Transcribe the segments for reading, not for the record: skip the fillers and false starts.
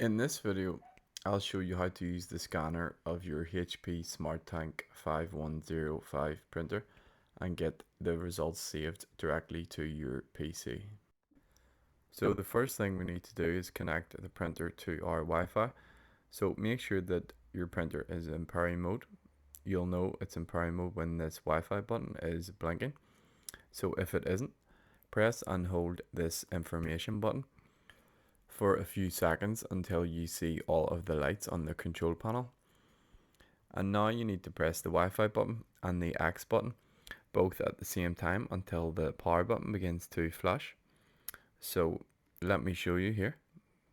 In this video, I'll show you how to use the scanner of your HP SmartTank 5105 printer and get the results saved directly to your PC. So the first thing we need to do is connect the printer to our Wi-Fi. So make sure that your printer is in powering mode. You'll know it's in powering mode when this Wi-Fi button is blinking. So if it isn't, press and hold this information button for a few seconds until you see all of the lights on the control panel. And now you need to press the Wi-Fi button and the X button both at the same time until the power button begins to flash. So let me show you here.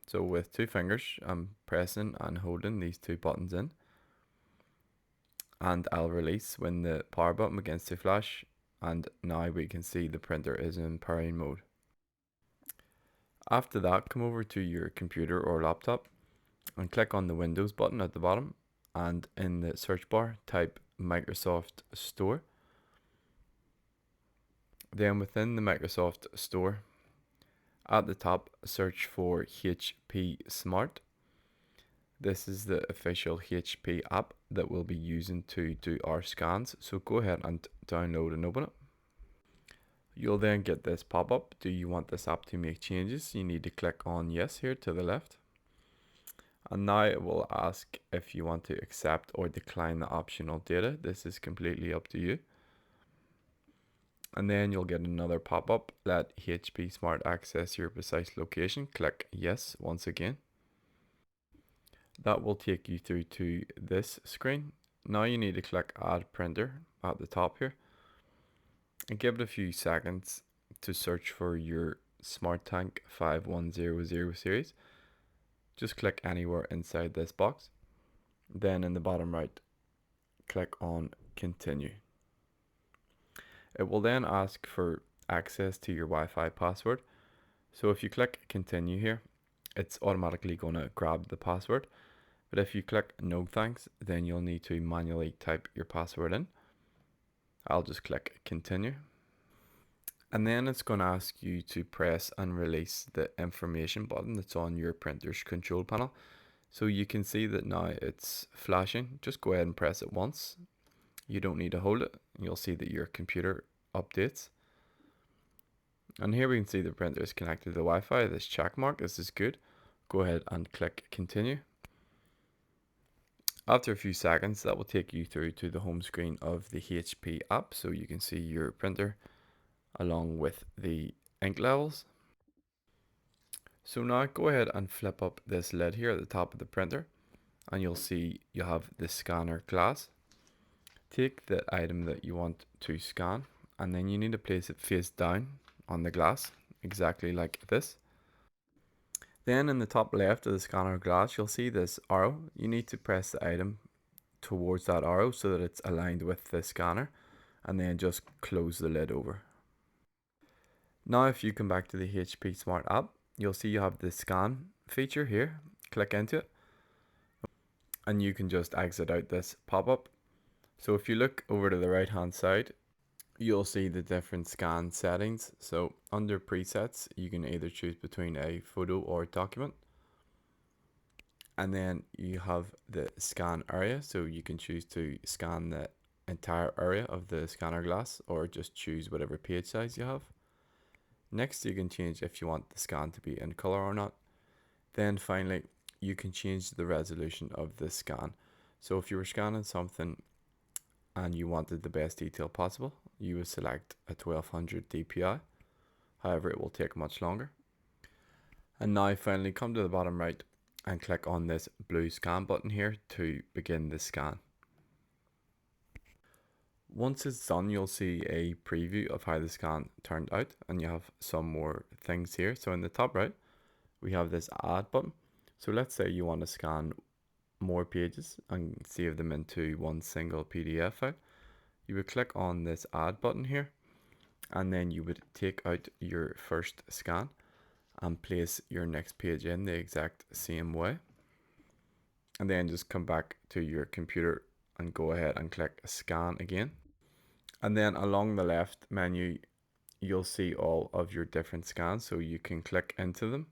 So with two fingers I'm pressing and holding these two buttons in, and I'll release when the power button begins to flash, and now we can see the printer is in powering mode. After that, come over to your computer or laptop and click on the Windows button at the bottom, and in the search bar type Microsoft Store. Then within the Microsoft Store, at the top, search for HP Smart. This is the official HP app that we'll be using to do our scans, so go ahead and download and open it. You'll then get this pop-up. Do you want this app to make changes? You need to click on yes here to the left. And now it will ask if you want to accept or decline the optional data. This is completely up to you. And then you'll get another pop-up. Let HP Smart access your precise location. Click yes once again. That will take you through to this screen. Now you need to click add printer at the top here and give it a few seconds to search for your SmartTank 5100 series. Just click anywhere inside this box. Then in the bottom right, click on continue. It will then ask for access to your Wi-Fi password. So if you click continue here, it's automatically going to grab the password. But if you click no thanks, then you'll need to manually type your password in. I'll just click continue. And then it's going to ask you to press and release the information button that's on your printer's control panel. So you can see that now it's flashing. Just go ahead and press it once. You don't need to hold it. You'll see that your computer updates. And here we can see the printer is connected to the Wi-Fi. This check mark, this is good. Go ahead and click continue. After a few seconds, that will take you through to the home screen of the HP app, so you can see your printer along with the ink levels. So now go ahead and flip up this lid here at the top of the printer, and you'll see you have the scanner glass. Take the item that you want to scan, and then you need to place it face down on the glass, exactly like this. Then in the top left of the scanner glass, you'll see this arrow. You need to press the item towards that arrow so that it's aligned with the scanner, and then just close the lid over. Now if you come back to the HP Smart app, you'll see you have the scan feature here. Click into it and you can just exit out this pop-up. So if you look over to the right hand side, you'll see the different scan settings. So under presets, you can either choose between a photo or document. And then you have the scan area, so you can choose to scan the entire area of the scanner glass or just choose whatever page size you have. Next, you can change if you want the scan to be in color or not. Then finally, you can change the resolution of the scan. So if you were scanning something and you wanted the best detail possible, you would select a 1200 dpi. However, it will take much longer. And now finally come to the bottom right and click on this blue scan button here to begin the scan. Once it's done, you'll see a preview of how the scan turned out, and you have some more things here. So in the top right, we have this add button. So let's say you want to scan more pages and save them into one single PDF file. You would click on this add button here, and then you would take out your first scan and place your next page in the exact same way. And then just come back to your computer and go ahead and click scan again. And then along the left menu, you'll see all of your different scans, so you can click into them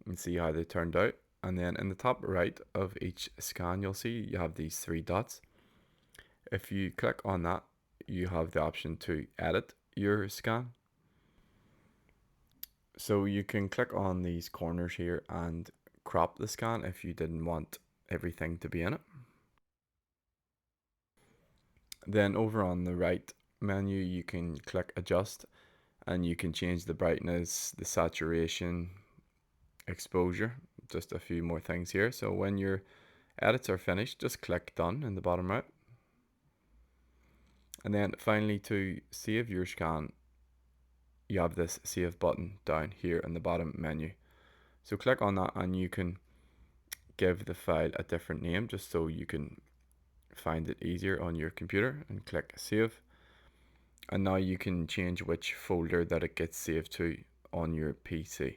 and see how they turned out. And then in the top right of each scan, you'll see you have these three dots. If you click on that, you have the option to edit your scan. So you can click on these corners here and crop the scan if you didn't want everything to be in it. Then over on the right menu, you can click adjust and you can change the brightness, the saturation, exposure, just a few more things here. So when your edits are finished, just click done in the bottom right. And then finally, to save your scan, you have this save button down here in the bottom menu. So click on that and you can give the file a different name just so you can find it easier on your computer, and click save. And now you can change which folder that it gets saved to on your PC.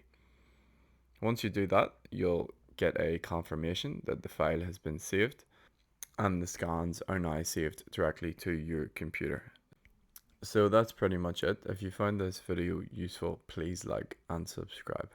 Once you do that, you'll get a confirmation that the file has been saved and the scans are now saved directly to your computer. So that's pretty much it. If you found this video useful, please like and subscribe.